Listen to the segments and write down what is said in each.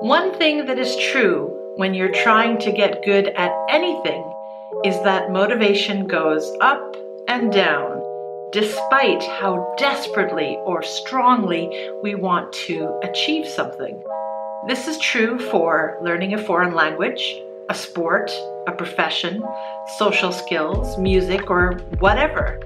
One thing that is true when you're trying to get good at anything is that motivation goes up and down, despite how desperately or strongly we want to achieve something. This is true for learning a foreign language, a sport, a profession, social skills, music, or whatever.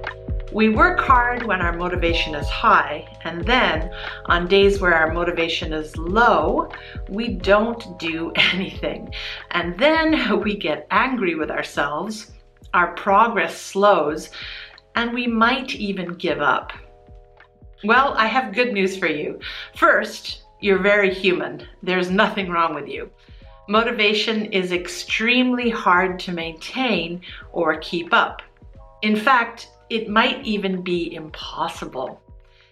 We work hard when our motivation is high, and then on days where our motivation is low, we don't do anything. And then we get angry with ourselves, our progress slows, and we might even give up. Well, I have good news for you. First, you're very human. There's nothing wrong with you. Motivation is extremely hard to maintain or keep up. In fact, it might even be impossible.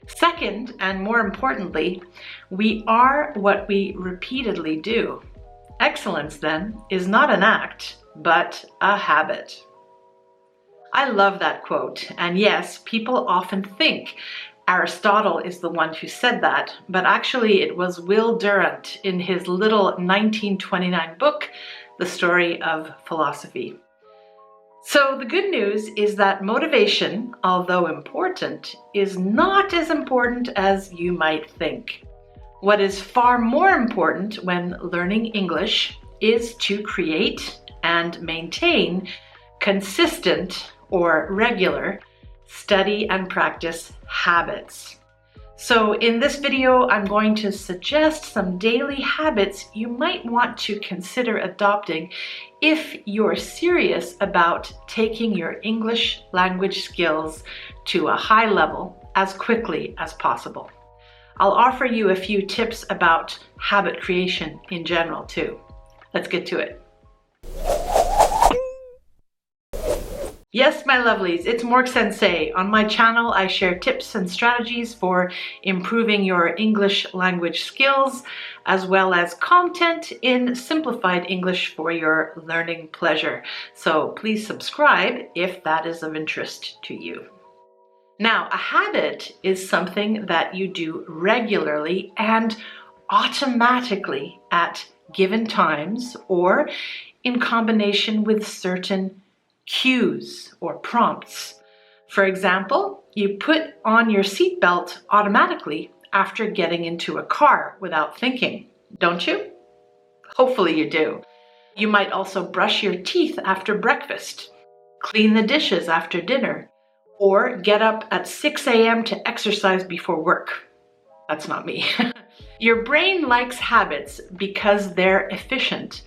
Second, and more importantly, we are what we repeatedly do. Excellence, then, is not an act, but a habit. I love that quote, and yes, people often think Aristotle is the one who said that, but actually it was Will Durant in his little 1929 book, The Story of Philosophy. So the good news is that motivation, although important, is not as important as you might think. What is far more important when learning English is to create and maintain consistent or regular study and practice habits. So in this video, I'm going to suggest some daily habits you might want to consider adopting if you're serious about taking your English language skills to a high level as quickly as possible. I'll offer you a few tips about habit creation in general too. Let's get to it. Yes, my lovelies, it's MORKSENSEI. On my channel, I share tips and strategies for improving your English language skills, as well as content in simplified English for your learning pleasure. So please subscribe if that is of interest to you. Now, a habit is something that you do regularly and automatically at given times or in combination with certain cues or prompts. For example, you put on your seatbelt automatically after getting into a car without thinking, don't you? Hopefully you do. You might also brush your teeth after breakfast, clean the dishes after dinner, or get up at 6 a.m. to exercise before work. That's not me. Your brain likes habits because they're efficient.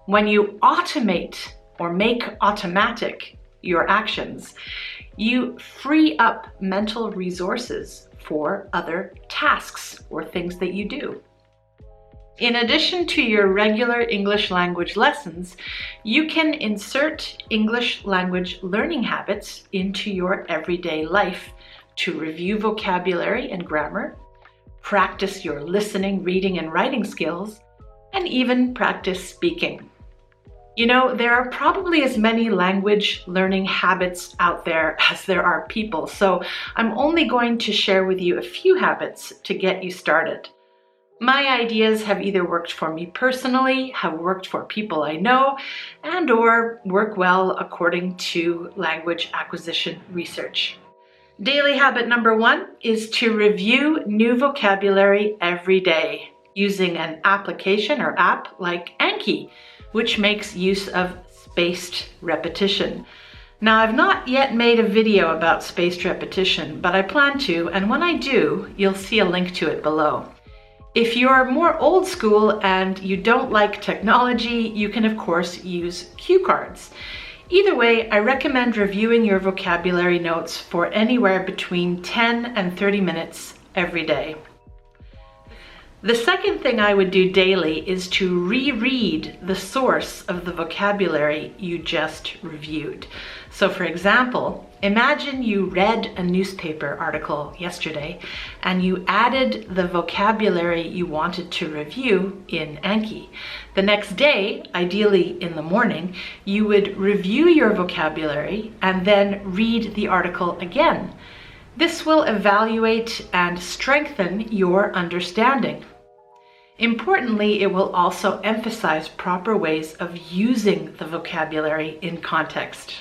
When you automate or make automatic your actions, you free up mental resources for other tasks or things that you do. In addition to your regular English language lessons, you can insert English language learning habits into your everyday life to review vocabulary and grammar, practice your listening, reading, and writing skills, and even practice speaking. You know, there are probably as many language learning habits out there as there are people, so I'm only going to share with you a few habits to get you started. My ideas have either worked for me personally, have worked for people I know, and or work well according to language acquisition research. Daily habit number 1 is to review new vocabulary every day using an application or app like Anki, which makes use of spaced repetition. Now, I've not yet made a video about spaced repetition, but I plan to, and when I do, you'll see a link to it below. If you're more old school and you don't like technology, you can of course use cue cards. Either way, I recommend reviewing your vocabulary notes for anywhere between 10 and 30 minutes every day. The second thing I would do daily is to reread the source of the vocabulary you just reviewed. So for example, imagine you read a newspaper article yesterday and you added the vocabulary you wanted to review in Anki. The next day, ideally in the morning, you would review your vocabulary and then read the article again. This will evaluate and strengthen your understanding. Importantly, it will also emphasize proper ways of using the vocabulary in context.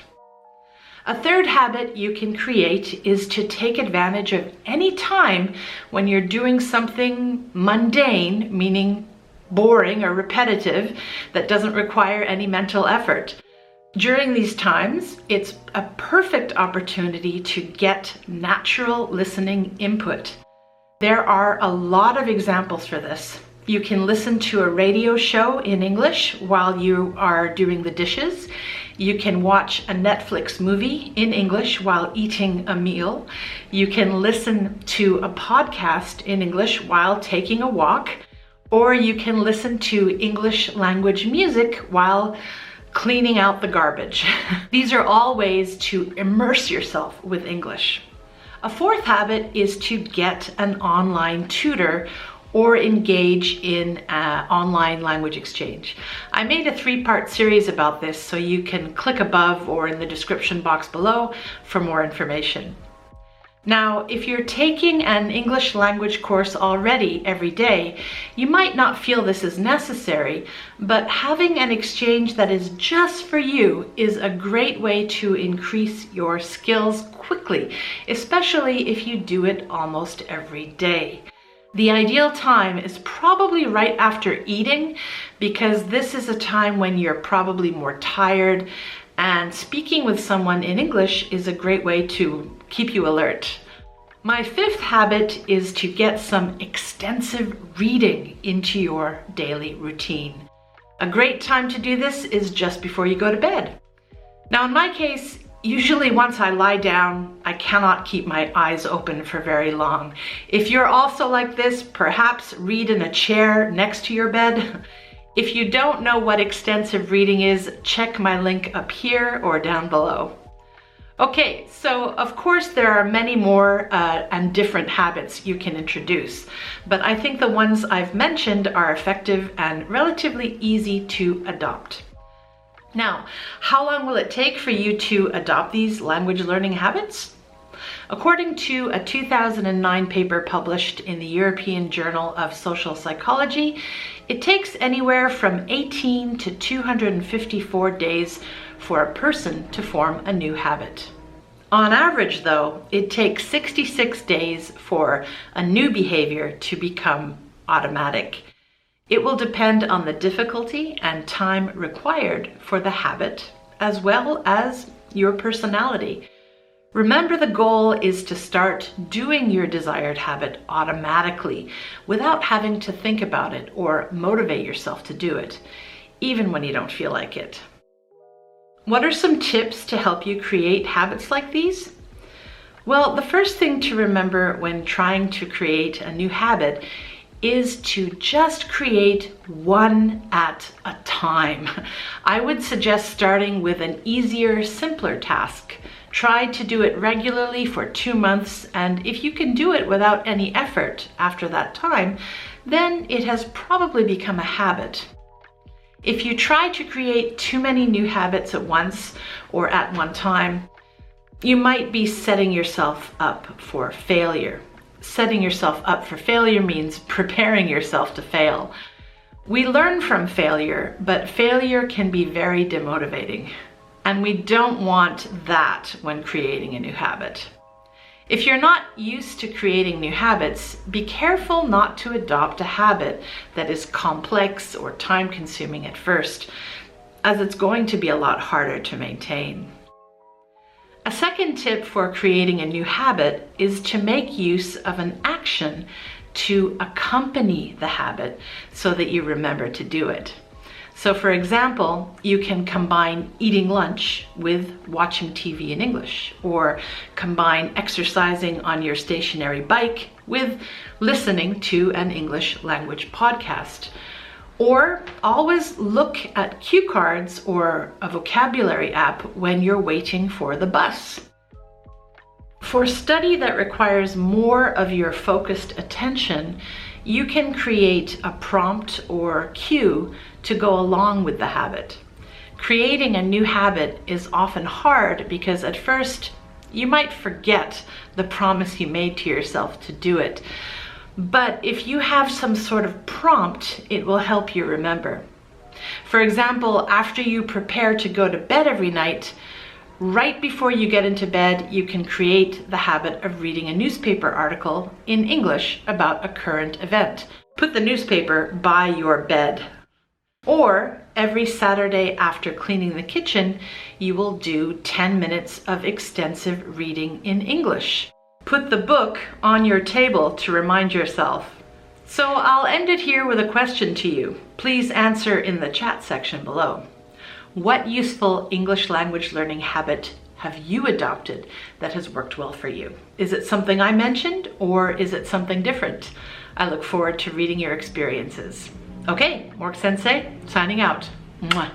A third habit you can create is to take advantage of any time when you're doing something mundane, meaning boring or repetitive, that doesn't require any mental effort. During these times, it's a perfect opportunity to get natural listening input. There are a lot of examples for this. You can listen to a radio show in English while you are doing the dishes. You can watch a Netflix movie in English while eating a meal. You can listen to a podcast in English while taking a walk, or you can listen to English language music while cleaning out the garbage. These are all ways to immerse yourself with English. A fourth habit is to get an online tutor or engage in online language exchange. I made a 3-part series about this, so you can click above or in the description box below for more information. Now, if you're taking an English language course already every day, you might not feel this is necessary, but having an exchange that is just for you is a great way to increase your skills quickly, especially if you do it almost every day. The ideal time is probably right after eating, because this is a time when you're probably more tired, and speaking with someone in English is a great way to keep you alert. My fifth habit is to get some extensive reading into your daily routine. A great time to do this is just before you go to bed. Now, in my case, usually once I lie down, I cannot keep my eyes open for very long. If you're also like this, perhaps read in a chair next to your bed. If you don't know what extensive reading is, check my link up here or down below. Okay, so of course there are many more and different habits you can introduce, but I think the ones I've mentioned are effective and relatively easy to adopt. Now, how long will it take for you to adopt these language learning habits? According to a 2009 paper published in the European Journal of Social Psychology, it takes anywhere from 18 to 254 days for a person to form a new habit. On average, though, it takes 66 days for a new behavior to become automatic. It will depend on the difficulty and time required for the habit, as well as your personality. Remember, the goal is to start doing your desired habit automatically without having to think about it or motivate yourself to do it, even when you don't feel like it. What are some tips to help you create habits like these? Well, the first thing to remember when trying to create a new habit is to just create one at a time. I would suggest starting with an easier, simpler task. Try to do it regularly for 2 months, and if you can do it without any effort after that time, then it has probably become a habit. If you try to create too many new habits at once or at one time, you might be setting yourself up for failure. Setting yourself up for failure means preparing yourself to fail. We learn from failure, but failure can be very demotivating, and we don't want that when creating a new habit. If you're not used to creating new habits, be careful not to adopt a habit that is complex or time-consuming at first, as it's going to be a lot harder to maintain. A second tip for creating a new habit is to make use of an action to accompany the habit so that you remember to do it. So for example, you can combine eating lunch with watching TV in English, or combine exercising on your stationary bike with listening to an English language podcast. Or always look at cue cards or a vocabulary app when you're waiting for the bus. For study that requires more of your focused attention, you can create a prompt or cue to go along with the habit. Creating a new habit is often hard because at first you might forget the promise you made to yourself to do it. But if you have some sort of prompt, it will help you remember. For example, after you prepare to go to bed every night, right before you get into bed, you can create the habit of reading a newspaper article in English about a current event. Put the newspaper by your bed. Or every Saturday after cleaning the kitchen, you will do 10 minutes of extensive reading in English. Put the book on your table to remind yourself. So I'll end it here with a question to you. Please answer in the chat section below. What useful English language learning habit have you adopted that has worked well for you? Is it something I mentioned, or is it something different? I look forward to reading your experiences. Okay, MORKSENSEI signing out. Mwah.